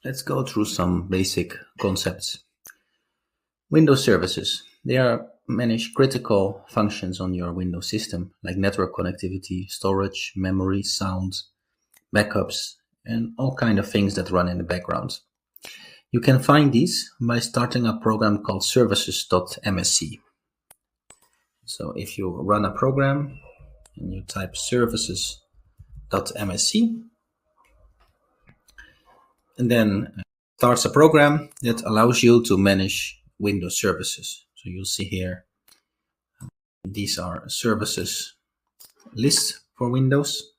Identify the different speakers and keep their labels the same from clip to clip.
Speaker 1: Let's go through some basic concepts. Windows services. They are manage critical functions on your Windows system, like network connectivity, storage, memory, sound, backups, and all kind of things that run in the background. You can find these by starting a program called services.msc. So if you run a program and you type services.msc, and then starts a program that allows you to manage Windows services. So you'll see here, these are services list for Windows.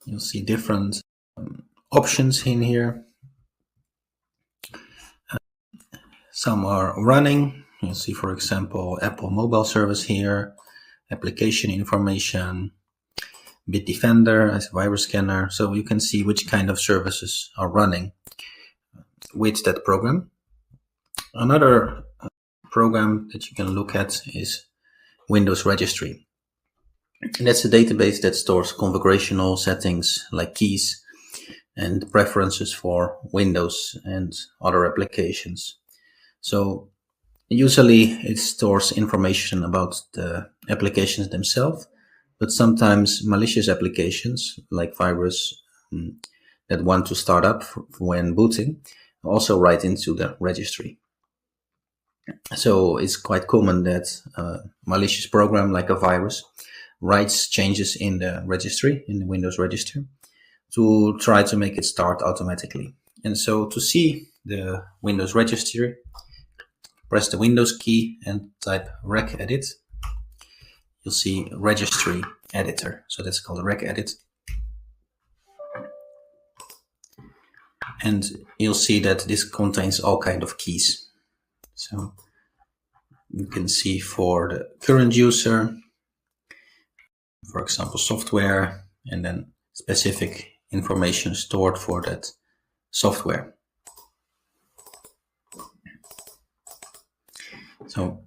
Speaker 1: You'll see different options in here. Some are running. You'll see, for example, Apple mobile service here, application information, Bitdefender as a virus scanner. So you can see which kind of services are running with that program. Another program that you can look at is Windows Registry. And that's a database that stores configurational settings like keys and preferences for Windows and other applications. So usually it stores information about the applications themselves, but sometimes malicious applications like virus that want to start up when booting also write into the registry. So it's quite common that a malicious program like a virus writes changes in the registry, in the Windows registry, to try to make it start automatically. And so to see the Windows registry, press the Windows key and type regedit. You'll see registry editor. So that's called regedit. And you'll see that this contains all kind of keys. So you can see for the current user, for example, software, and then specific information stored for that software. So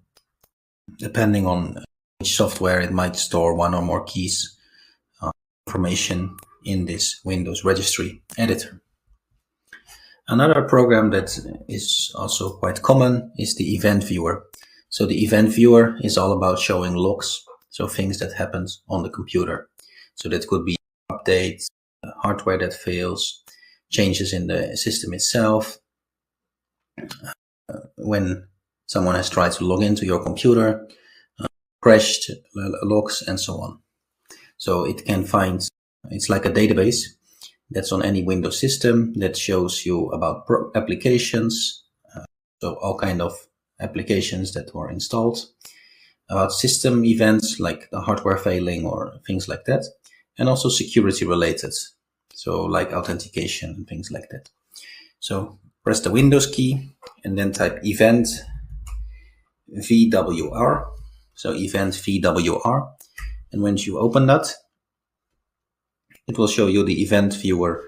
Speaker 1: depending on which software, it might store one or more keys, information in this Windows registry editor. Another program that is also quite common is the event viewer. So the event viewer is all about showing logs, so things that happen on the computer. So that could be updates, hardware that fails, changes in the system itself, when someone has tried to log into your computer, crashed logs, and so on. So it can find, it's like a database that's on any Windows system that shows you about applications, so all kind of applications that were installed, about system events like the hardware failing or things like that, and also security related, so like authentication and things like that. So press the Windows key and then type event VWR, so event VWR, and once you open that, it will show you the event viewer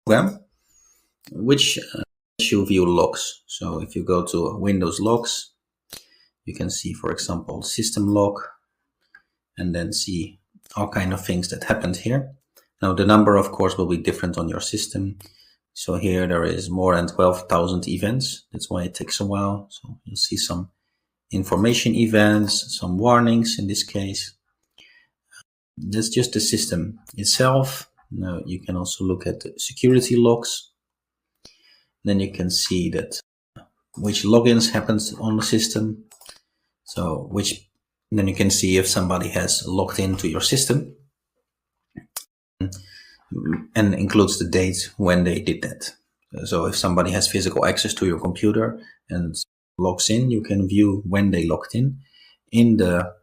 Speaker 1: program, which lets you view logs. So if you go to Windows logs, you can see, for example, system log, and then see all kind of things that happened here. Now the number, of course, will be different on your system. So here there is more than 12,000 events. That's why it takes a while. So you'll see some information events, some warnings in this case. That's just the system itself. Now you can also look at the security logs. Then you can see that which logins happened on the system. So then you can see if somebody has logged into your system, and includes the date when they did that. So if somebody has physical access to your computer and logs in, you can view when they logged in the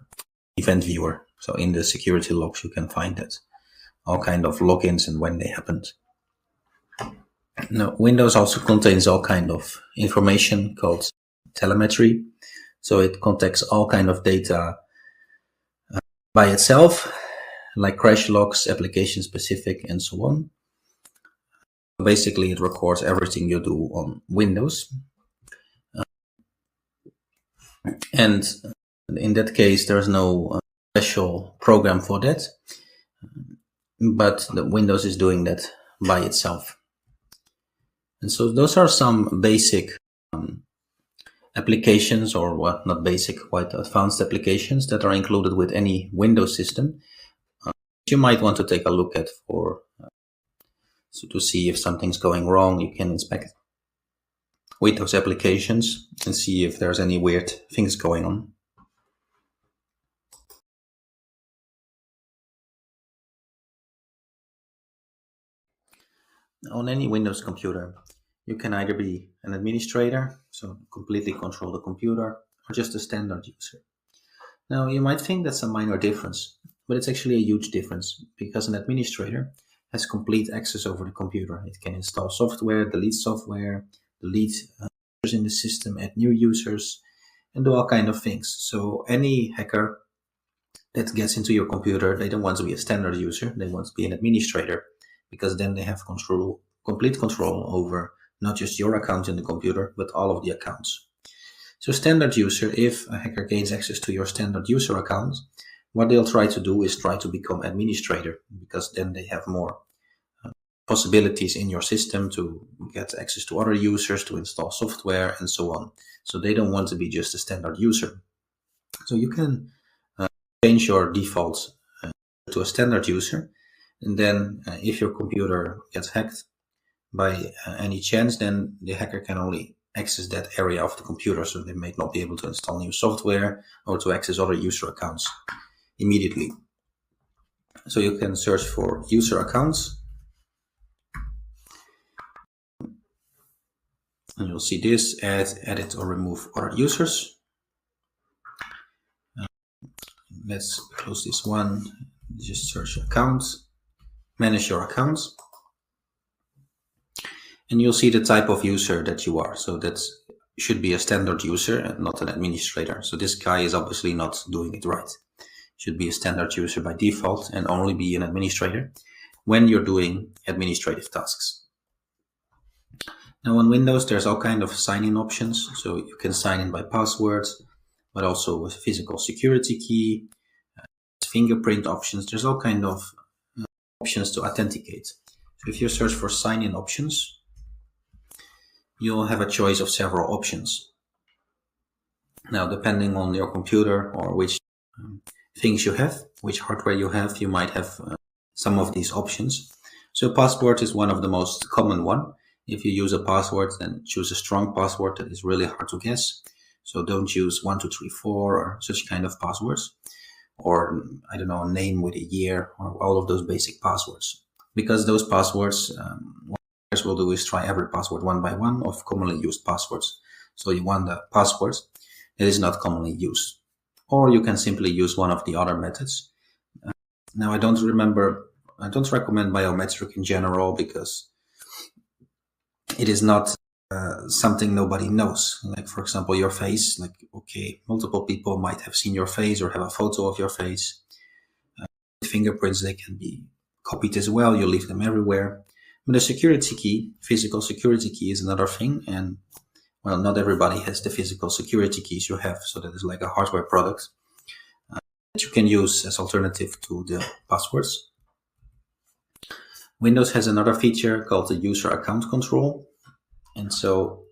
Speaker 1: event viewer. So in the security logs, you can find that, all kind of logins and when they happened. Now, Windows also contains all kind of information called telemetry. So it contains all kind of data by itself, like crash logs, application specific, and so on. Basically, it records everything you do on Windows. And in that case, there's no special program for that, but the Windows is doing that by itself. And so those are some basic applications, or what, not basic, quite advanced applications that are included with any Windows system. You might want to take a look at so to see if something's going wrong. You can inspect with those applications and see if there's any weird things going on. On any Windows computer, you can either be an administrator, so completely control the computer, or just a standard user. Now, you might think that's a minor difference, but it's actually a huge difference, because an administrator has complete access over the computer. It can install software, delete users in the system, add new users, and do all kinds of things. So any hacker that gets into your computer, they don't want to be a standard user, they want to be an administrator, because then they have complete control over not just your account in the computer, but all of the accounts. So standard user, if a hacker gains access to your standard user account, what they'll try to do is try to become administrator, because then they have more possibilities in your system to get access to other users, to install software, and so on. So they don't want to be just a standard user. So you can change your default to a standard user, and then if your computer gets hacked by any chance, then the hacker can only access that area of the computer, so they may not be able to install new software or to access other user accounts immediately. So you can search for user accounts, and you'll see this: add, edit, or remove other users. Let's close this one. Just search accounts, manage your accounts, and you'll see the type of user that you are. So that should be a standard user and not an administrator. So this guy is obviously not doing it right. Should be a standard user by default and only be an administrator when you're doing administrative tasks. Now on Windows, there's all kinds of sign-in options. So you can sign in by passwords, but also with physical security key, fingerprint options. There's all kinds of options to authenticate. So if you search for sign-in options, you'll have a choice of several options. Now, depending on your computer or which things you have, which hardware you have, you might have some of these options. So password is one of the most common one. If you use a password, then choose a strong password that is really hard to guess. So don't use 1234 or such kind of passwords, or I don't know, a name with a year, or all of those basic passwords, because those passwords, what hackers will do is try every password one by one of commonly used passwords. So you want the passwords that is not commonly used, or you can simply use one of the other methods. Now I don't recommend biometric in general, because it is not something nobody knows. Like, for example, your face, like, okay, multiple people might have seen your face or have a photo of your face. Fingerprints, they can be copied as well. You leave them everywhere. But the security key, physical security key, is another thing. And well, not everybody has the physical security keys you have. So that is like a hardware product that you can use as alternative to the passwords. Windows has another feature called the user account control. And so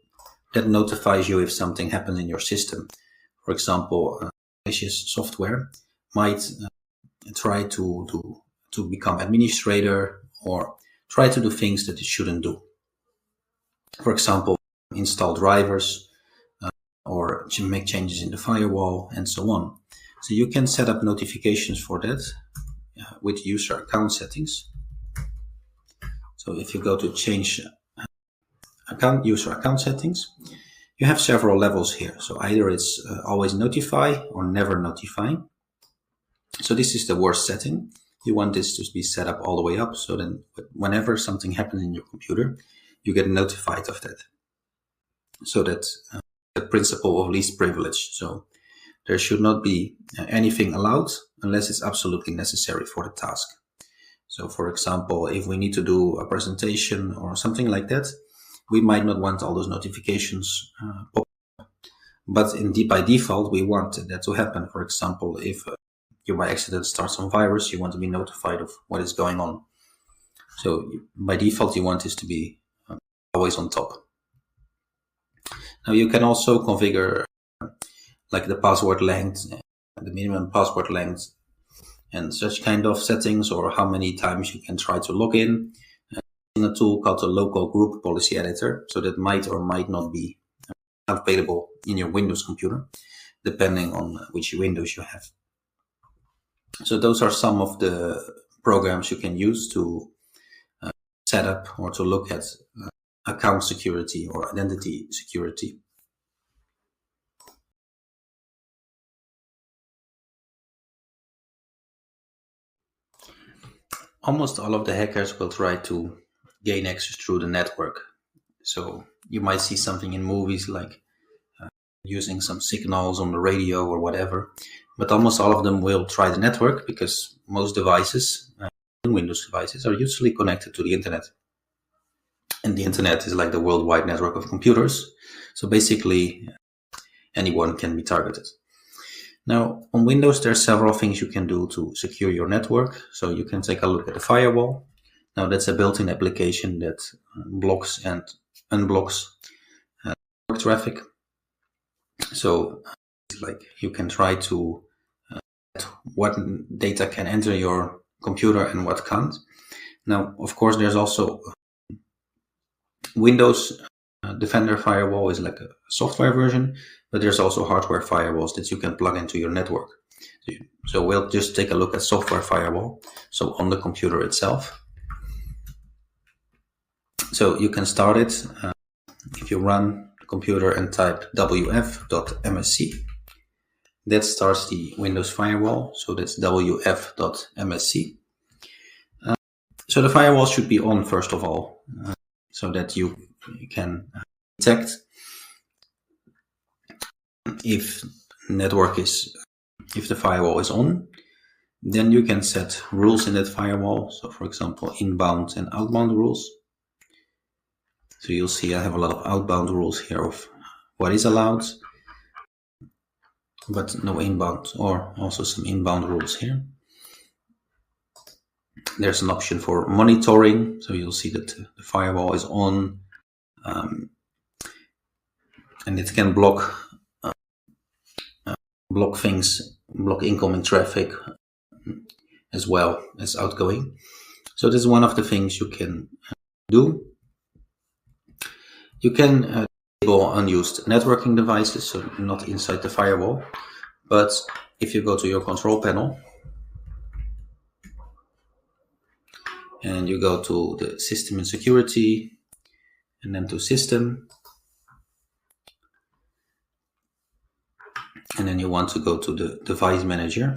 Speaker 1: that notifies you if something happens in your system. For example, malicious software might try to become administrator, or try to do things that it shouldn't do. For example, install drivers or make changes in the firewall, and so on. So you can set up notifications for that with user account settings. So if you go to change user account settings, you have several levels here. So either it's always notify or never notify. So this is the worst setting. You want this to be set up all the way up, so then whenever something happens in your computer, you get notified of that. So that's the principle of least privilege. So there should not be anything allowed unless it's absolutely necessary for the task. So for example, if we need to do a presentation or something like that, we might not want all those notifications pop up. But by default, we want that to happen. For example, if you by accident start some virus, you want to be notified of what is going on. So by default, you want this to be always on top. Now you can also configure like the password length, the minimum password length, and such kind of settings, or how many times you can try to log in a tool called the local group policy editor. So that might or might not be available in your Windows computer, depending on which Windows you have. So those are some of the programs you can use to set up or to look at account security or identity security. Almost all of the hackers will try to gain access through the network. So you might see something in movies like using some signals on the radio or whatever, but almost all of them will try the network because most devices, Windows devices, are usually connected to the internet. And the internet is like the worldwide network of computers. So basically, anyone can be targeted. Now, on Windows, there are several things you can do to secure your network. So you can take a look at the firewall. Now, that's a built-in application that blocks and unblocks network traffic. So, like you can try to what data can enter your computer and what can't. Now, of course, there's also Windows Defender Firewall is like a software version, but there's also hardware firewalls that you can plug into your network. So we'll just take a look at software firewall, so on the computer itself. So you can start it if you run the computer and type wf.msc. That starts the Windows firewall, so that's wf.msc. So the firewall should be on first of all, so that you can detect if the firewall is on. Then you can set rules in that firewall. So for example, inbound and outbound rules. So you'll see I have a lot of outbound rules here of what is allowed, but no inbound, or also some inbound rules here. There's an option for monitoring. So you'll see that the firewall is on, and it can block things, block incoming traffic as well as outgoing. So this is one of the things you can do. You can enable unused networking devices, so not inside the firewall. But if you go to your control panel and you go to the system and security, and then to system, and then you want to go to the device manager,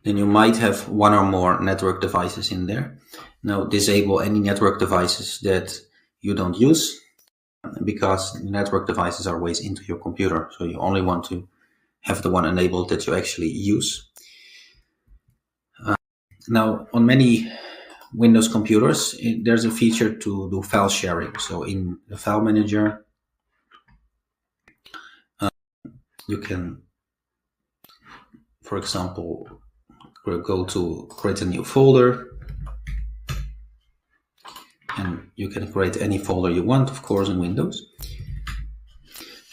Speaker 1: then you might have one or more network devices in there. Now disable any network devices that you don't use, because network devices are ways into your computer. So you only want to have the one enabled that you actually use. Now on many Windows computers, there's a feature to do file sharing. So in the file manager, you can, for example, go to create a new folder, and you can create any folder you want, of course, in Windows.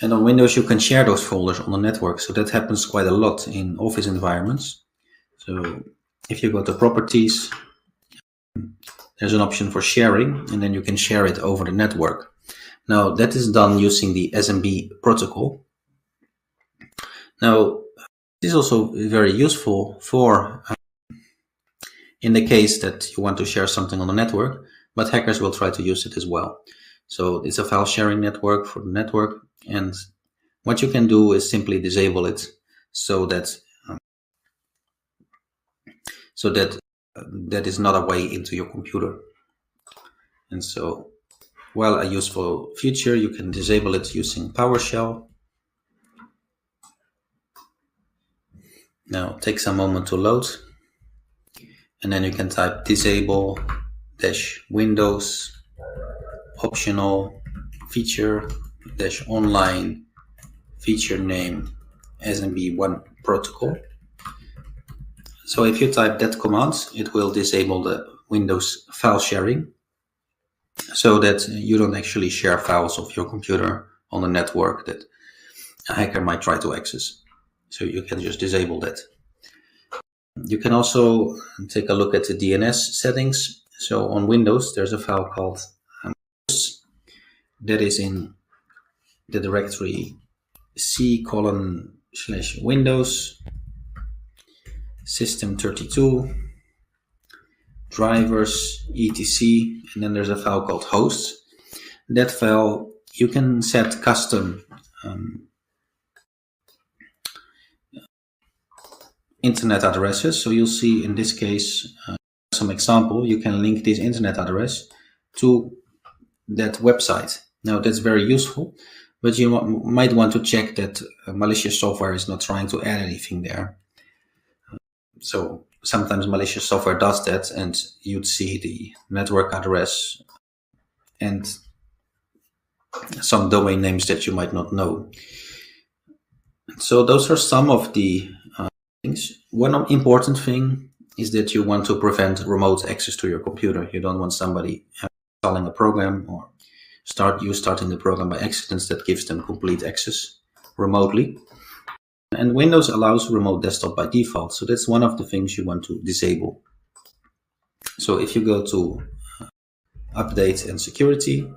Speaker 1: And on Windows, you can share those folders on the network. So that happens quite a lot in office environments. So if you go to properties, there's an option for sharing, and then you can share it over the network. Now that is done using the SMB protocol. Now this is also very useful for in the case that you want to share something on the network, but hackers will try to use it as well. So it's a file sharing network for the network, and what you can do is simply disable it so that that is not a way into your computer. And so, well, a useful feature, you can disable it using PowerShell. Now take some moment to load, and then you can type disable -Windows optional feature -online feature name SMB1 protocol. So if you type that command, it will disable the Windows file sharing, so that you don't actually share files of your computer on the network that a hacker might try to access. So you can just disable that. You can also take a look at the DNS settings. So on Windows, there's a file called that is in the directory c:/windows system32 drivers etc, and then there's a file called hosts. That file you can set custom internet addresses. So you'll see in this case some example. You can link this internet address to that website. Now that's very useful, but you might want to check that malicious software is not trying to add anything there. So sometimes malicious software does that, and you'd see the network address and some domain names that you might not know. So those are some of the things. One important thing is that you want to prevent remote access to your computer. You don't want somebody installing a program or starting the program by accident that gives them complete access remotely. And Windows allows remote desktop by default, so that's one of the things you want to disable. So if you go to Update and Security,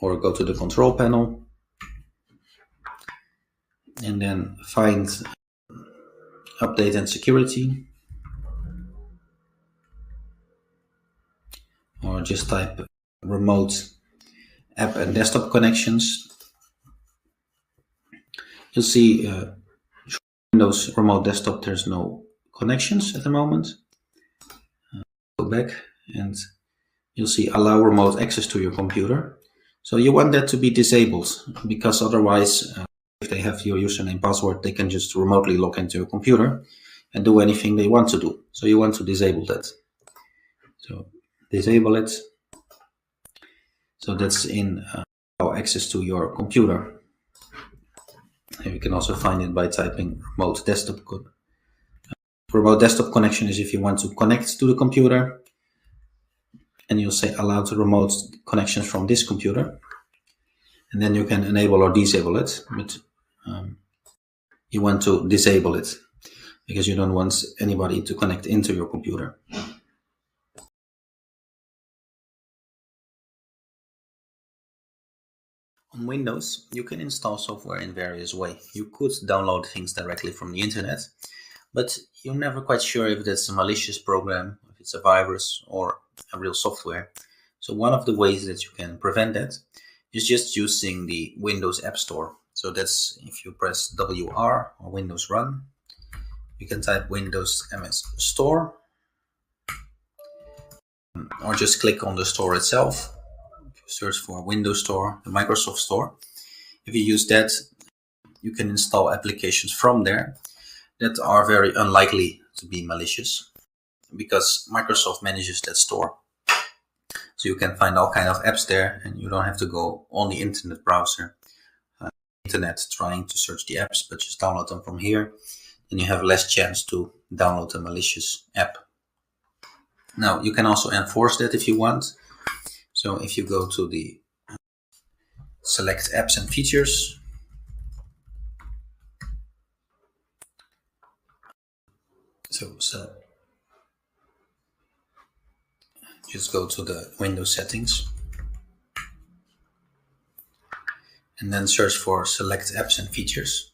Speaker 1: or go to the Control Panel, and then find Update and Security, or just type Remote App and Desktop Connections, you'll see Windows Remote Desktop, there's no connections at the moment. Go back and you'll see Allow Remote Access to your computer. So you want that to be disabled, because otherwise, if they have your username and password, they can just remotely log into your computer and do anything they want to do. So you want to disable that. So disable it. So that's in Allow Access to your computer. And you can also find it by typing remote desktop. Remote desktop connection is if you want to connect to the computer, and you'll say allow to remote connections from this computer, and then you can enable or disable it. But you want to disable it because you don't want anybody to connect into your computer. On Windows, you can install software in various ways. You could download things directly from the internet, but you're never quite sure if that's a malicious program, if it's a virus, or a real software. So one of the ways that you can prevent that is just using the Windows App Store. So that's if you press WR or Windows Run, you can type Windows MS Store, or just click on the store itself. Search for Windows Store, the Microsoft Store. If you use that, you can install applications from there that are very unlikely to be malicious, because Microsoft manages that store. So you can find all kinds of apps there, and you don't have to go on the internet browser, internet trying to search the apps, but just download them from here, and you have less chance to download a malicious app. Now, you can also enforce that if you want. So if you go to the select apps and features, so just go to the Windows settings and then search for select apps and features.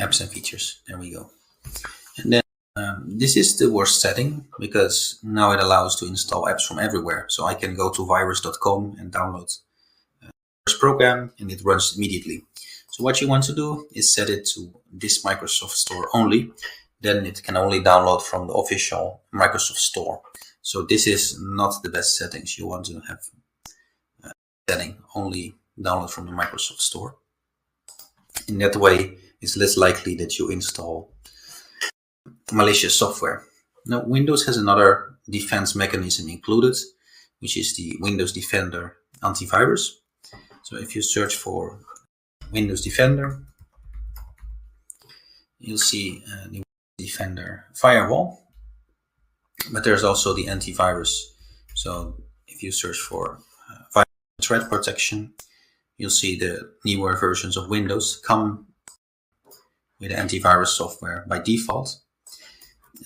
Speaker 1: Apps and features, there we go. And then this is the worst setting, because now it allows to install apps from everywhere. So I can go to virus.com and download this program, and it runs immediately. So what you want to do is set it to this Microsoft Store only. Then it can only download from the official Microsoft Store. So this is not the best settings. You want to have setting only download from the Microsoft Store. In that way, it's less likely that you install malicious software. Now, Windows has another defense mechanism included, which is the Windows Defender antivirus. So if you search for Windows Defender, you'll see the Defender firewall, but there's also the antivirus. So if you search for threat protection, you'll see the newer versions of Windows come with antivirus software by default.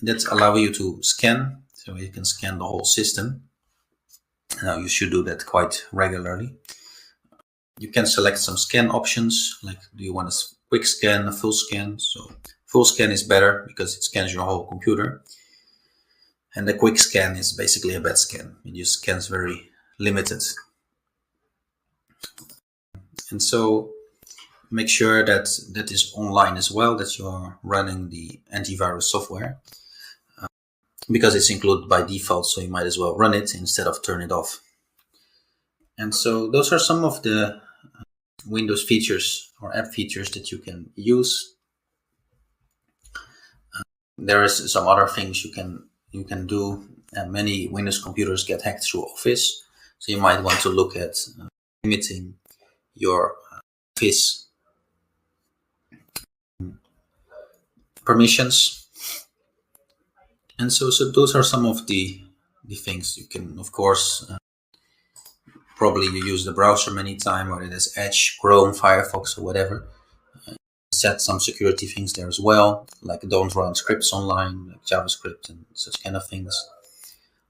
Speaker 1: That allows you to scan, so you can scan the whole system. Now you should do that quite regularly. You can select some scan options, like do you want a quick scan, a full scan? So full scan is better because it scans your whole computer. And the quick scan is basically a bad scan. It just scans very limited. And so make sure that that is online as well, that you are running the antivirus software, because it's included by default, so you might as well run it instead of turn it off. And so those are some of the Windows features or app features that you can use. There is some other things you can do. Many Windows computers get hacked through Office, so you might want to look at limiting your Office permissions. And so those are some of the things you can, of course, probably you use the browser many times, whether it is Edge, Chrome, Firefox, or whatever. Set some security things there as well, like don't run scripts online, like JavaScript and such kind of things,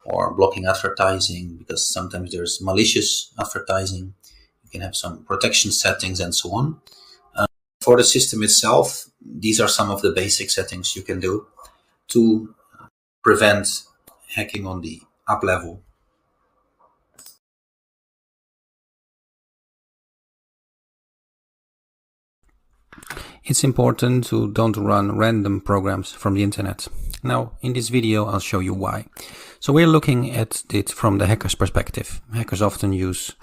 Speaker 1: or blocking advertising, because sometimes there's malicious advertising. You can have some protection settings and so on. For the system itself, these are some of the basic settings you can do to prevent hacking on the app level. It's important to don't run random programs from the internet. Now, in this video, I'll show you why. So we're looking at it from the hacker's perspective. Hackers often use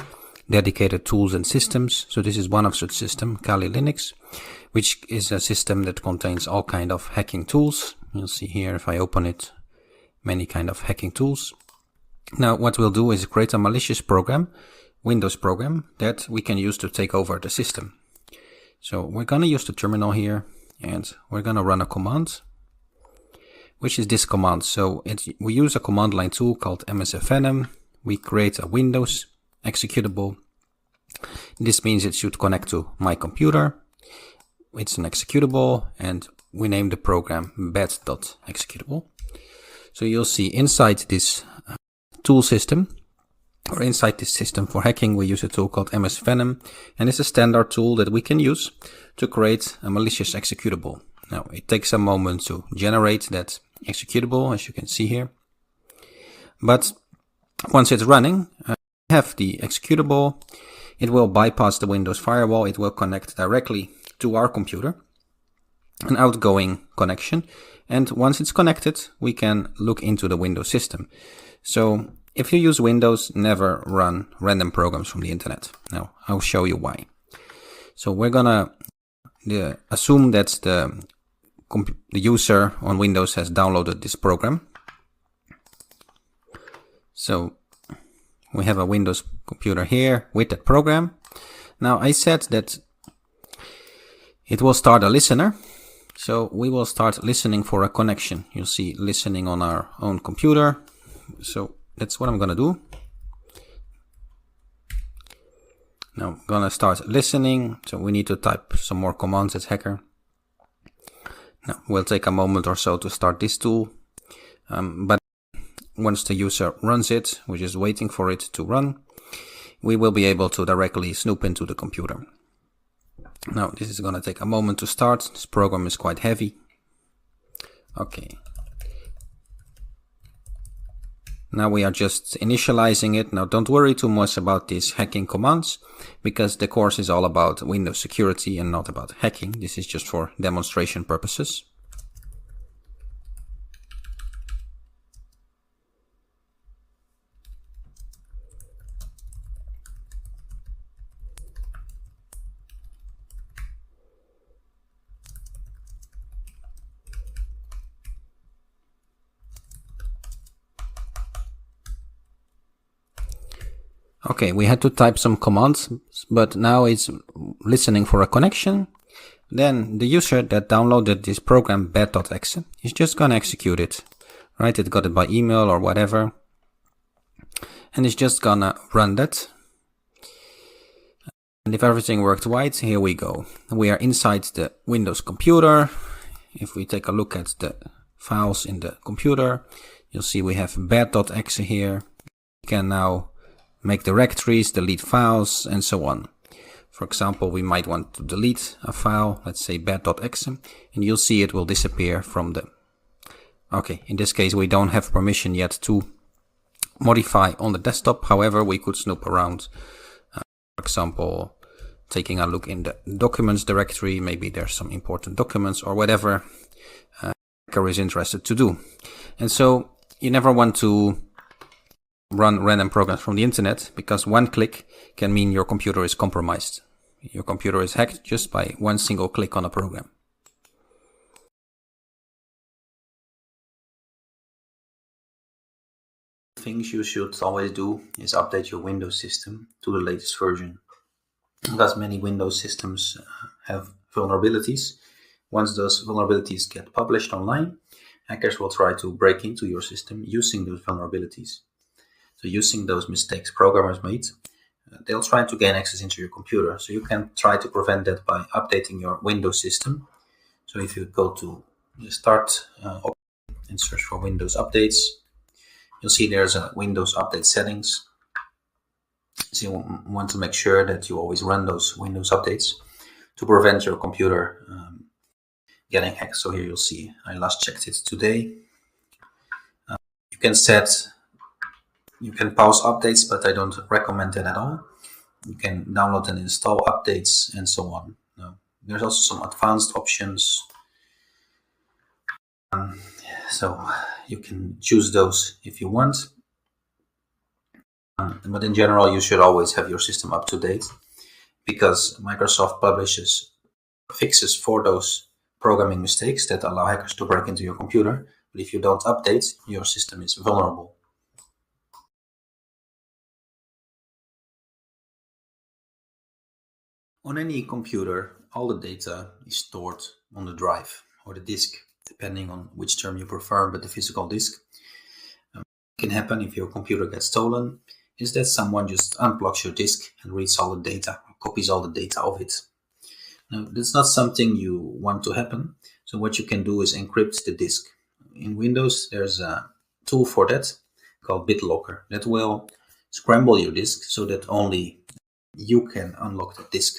Speaker 1: dedicated tools and systems. So this is one of such systems, Kali Linux, which is a system that contains all kind of hacking tools. You'll see here, if I open it, many kind of hacking tools. Now, what we'll do is create a malicious program, Windows program, that we can use to take over the system. So we're going to use the terminal here, and we're going to run a command, which is this command. So we use a command line tool called msfnm. We create a Windows executable. This means it should connect to my computer. It's an executable, and we name the program bat.executable. So you'll see inside this tool system, or inside this system for hacking, we use a tool called msvenom, and it's a standard tool that we can use to create a malicious executable. Now, it takes a moment to generate that executable, as you can see here. But once it's running, we have the executable. It will bypass the Windows firewall. It will connect directly to our computer, an outgoing connection. And once it's connected, we can look into the Windows system. So if you use Windows, never run random programs from the internet. Now, I'll show you why. So we're gonna assume that the user on Windows has downloaded this program. So we have a Windows computer here with that program. Now, I said that it will start a listener. So we will start listening for a connection. You'll see listening on our own computer. So that's what I'm going to do. Now I'm going to start listening. So we need to type some more commands as hacker. Now we'll take a moment or so to start this tool. But once the user runs it, we're just waiting for it to run. We will be able to directly snoop into the computer. Now this is going to take a moment to start. This program is quite heavy. Okay. Now we are just initializing it. Now don't worry too much about these hacking commands, because the course is all about Windows security and not about hacking. This is just for demonstration purposes. Okay, we had to type some commands, but now it's listening for a connection. Then the user that downloaded this program bed.exe is just gonna execute it, right? It got it by email or whatever, and it's just gonna run that. And if everything worked right, here we go. We are inside the Windows computer. If we take a look at the files in the computer, you'll see we have bed.exe here. We can now make directories, delete files, and so on. For example, we might want to delete a file, let's say bed.exe, and you'll see it will disappear from the... Okay, in this case we don't have permission yet to modify on the desktop. However, we could snoop around, for example, taking a look in the documents directory. Maybe there's some important documents or whatever hacker is interested to do. And so you never want to run random programs from the internet, because one click can mean your computer is compromised. Your computer is hacked just by one single click on a program. Things you should always do is update your Windows system to the latest version, because many Windows systems have vulnerabilities. Once those vulnerabilities get published online, hackers will try to break into your system using those vulnerabilities. So using those mistakes programmers made, they'll try to gain access into your computer. So you can try to prevent that by updating your Windows system. So if you go to the Start and search for Windows Updates, you'll see there's a Windows Update Settings. So you want to make sure that you always run those Windows updates to prevent your computer getting hacked. So here you'll see I last checked it today. You can pause updates, but I don't recommend that at all. You can download and install updates and so on. There's also some advanced options. So you can choose those if you want. But in general, you should always have your system up to date, because Microsoft publishes fixes for those programming mistakes that allow hackers to break into your computer. But if you don't update, your system is vulnerable. On any computer, all the data is stored on the drive or the disk, depending on which term you prefer, but the physical disk. What can happen if your computer gets stolen is that someone just unplugs your disk and reads all the data, or copies all the data of it. Now, that's not something you want to happen. So what you can do is encrypt the disk. In Windows, there's a tool for that called BitLocker that will scramble your disk so that only you can unlock the disk.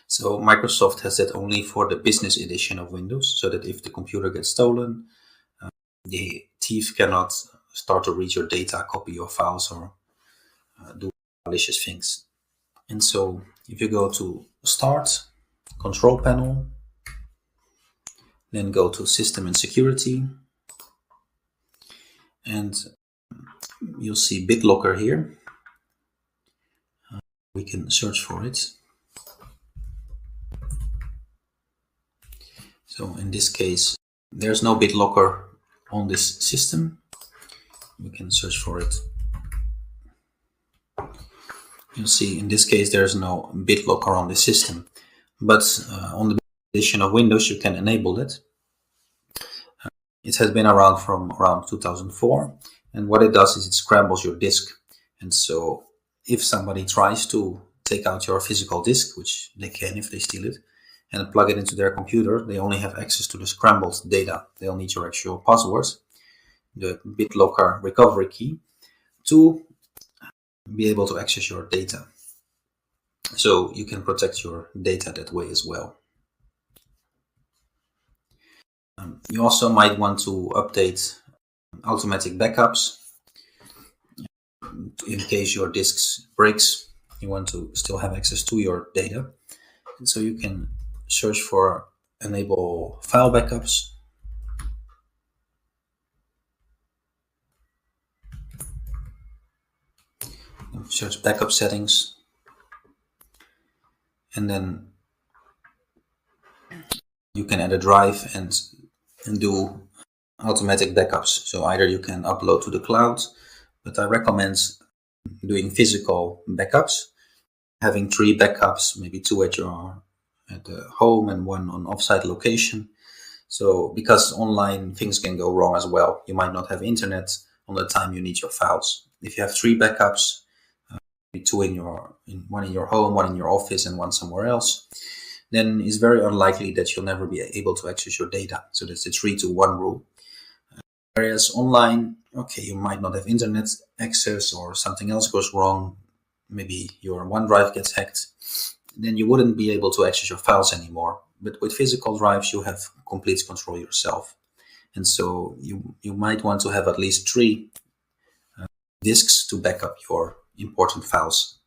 Speaker 1: So Microsoft has that only for the business edition of Windows, so that if the computer gets stolen, the thief cannot start to read your data, copy your files, or do malicious things. And so if you go to Start, Control Panel, then go to System and Security, and you'll see BitLocker here. We can search for it. So in this case, there's no BitLocker on this system. We can search for it. You'll see in this case there's no BitLocker on the system, but on the edition of Windows you can enable it. It has been around from around 2004, and what it does is it scrambles your disk. And so if somebody tries to take out your physical disk, which they can if they steal it, and plug it into their computer, they only have access to the scrambled data. They'll need your actual password, the BitLocker recovery key, to be able to access your data. So you can protect your data that way as well. You also might want to update automatic backups. In case your disks breaks, you want to still have access to your data. And so you can search for enable file backups. Search backup settings, and then you can add a drive and do automatic backups. So either you can upload to the cloud, but I recommend doing physical backups, having 3 backups, maybe 2 at the home and 1 on offsite location. So because online things can go wrong as well. You might not have internet on the time you need your files. If you have 3 backups, 2 one in your home, 1 in your office, and 1 somewhere else, then it's very unlikely that you'll never be able to access your data. So that's the 3-to-1 rule. Whereas online, okay, you might not have internet access or something else goes wrong. Maybe your OneDrive gets hacked. Then you wouldn't be able to access your files anymore. But with physical drives, you have complete control yourself. And so you might want to have at least 3 disks to back up your important files.